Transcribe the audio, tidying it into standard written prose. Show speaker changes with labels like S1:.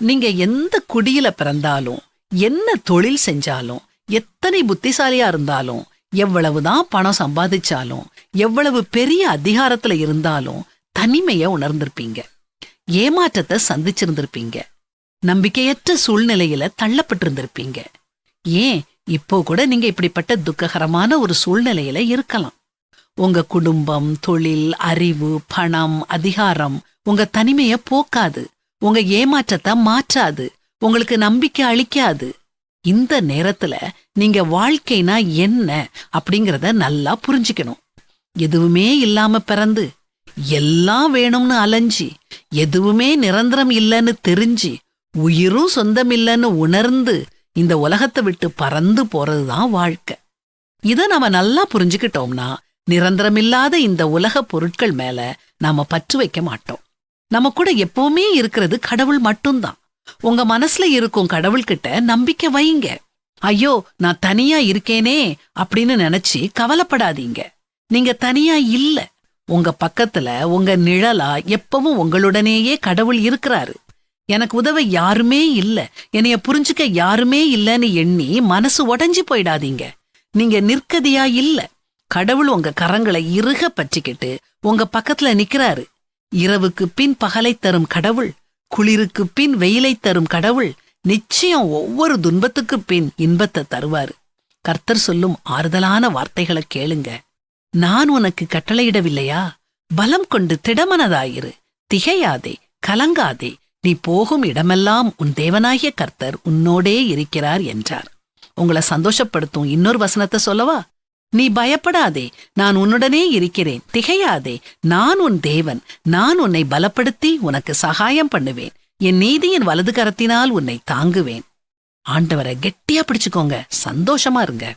S1: நீங்க எந்த குடியில பிறந்தாலும், என்ன தொழில் செஞ்சாலும், எத்தனை புத்திசாலியா இருந்தாலும், எவ்வளவுதான் பணம் சம்பாதிச்சாலும், எவ்வளவு பெரிய அதிகாரத்துல இருந்தாலும் தனிமைய உணர்ந்திருப்பீங்க. ஏமாற்றத்தை சந்திச்சிருந்திருப்பீங்க. நம்பிக்கையற்ற சூழ்நிலையில தள்ளப்பட்டிருந்திருப்பீங்க. ஏன் இப்போ கூட நீங்க இப்படிப்பட்ட துக்ககரமான ஒரு சூழ்நிலையில இருக்கலாம். உங்க குடும்பம், தொழில், அறிவு, பணம், அதிகாரம் உங்க தனிமைய போக்காது, உங்க ஏமாற்றத்தை மாற்றாது, உங்களுக்கு நம்பிக்கை அளிக்காது. இந்த நேரத்துல நீங்க வாழ்க்கைனா என்ன அப்படிங்கறத நல்லா புரிஞ்சுக்கணும். எதுவுமே இல்லாம பிறந்து, எல்லாம் வேணும்னு அலைஞ்சி, எதுவுமே நிரந்தரம் இல்லைன்னு தெரிஞ்சு, உயிரும் சொந்தம் இல்லைன்னு உணர்ந்து இந்த உலகத்தை விட்டு பறந்து போறதுதான் வாழ்க்கை. இத நாம நல்லா புரிஞ்சுக்கிட்டோம்னா நிரந்தரமில்லாத இந்த உலக பொருட்கள் மேல நாம பற்று வைக்க மாட்டோம். நம்ம கூட எப்பவுமே இருக்கிறது கடவுள் மட்டும்தான். உங்க மனசுல இருக்கும் கடவுள்கிட்ட நம்பிக்கை வைங்க. ஐயோ நான் தனியா இருக்கேனே அப்படின்னு நினைச்சு கவலைப்படாதீங்க. நீங்க தனியா இல்ல. உங்க பக்கத்துல உங்க நிழலா எப்பவும் உங்களுடனேயே கடவுள் இருக்கிறாரு. எனக்கு உதவ யாருமே இல்ல, என்னைய புரிஞ்சுக்க யாருமே இல்லன்னு எண்ணி மனசு உடைஞ்சு போயிடாதீங்க. நீங்க நிற்கதியா இல்ல. கடவுள் உங்க கரங்களை இறுக பற்றிக்கிட்டு உங்க பக்கத்துல நிக்கிறாரு. இரவுக்கு பின் பகலை தரும் கடவுள், குளிருக்கு பின் வெயிலை தரும் கடவுள் நிச்சயம் ஒவ்வொரு துன்பத்துக்கு பின் இன்பத்தை தருவாரு. கர்த்தர் சொல்லும் ஆறுதலான வார்த்தைகளை கேளுங்க. நான் உனக்கு கட்டளையிடவில்லையா? பலம் கொண்டு திடமனதாயிரு, திகையாதே, கலங்காதே, நீ போகும் இடமெல்லாம் உன் தேவனாகிய கர்த்தர் உன்னோடே இருக்கிறார் என்றார். உங்களை சந்தோஷப்படுத்தும் இன்னொரு வசனத்தை சொல்லவா? நீ பயப்படாதே, நான் உன்னுடனே இருக்கிறேன், திகையாதே, நான் உன் தேவன், நான் உன்னை பலப்படுத்தி உனக்கு சகாயம் பண்ணுவேன், என் நீதியின் வலது கரத்தினால் உன்னை தாங்குவேன். ஆண்டவரை கெட்டியா பிடிச்சுக்கோங்க, சந்தோஷமா இருங்க.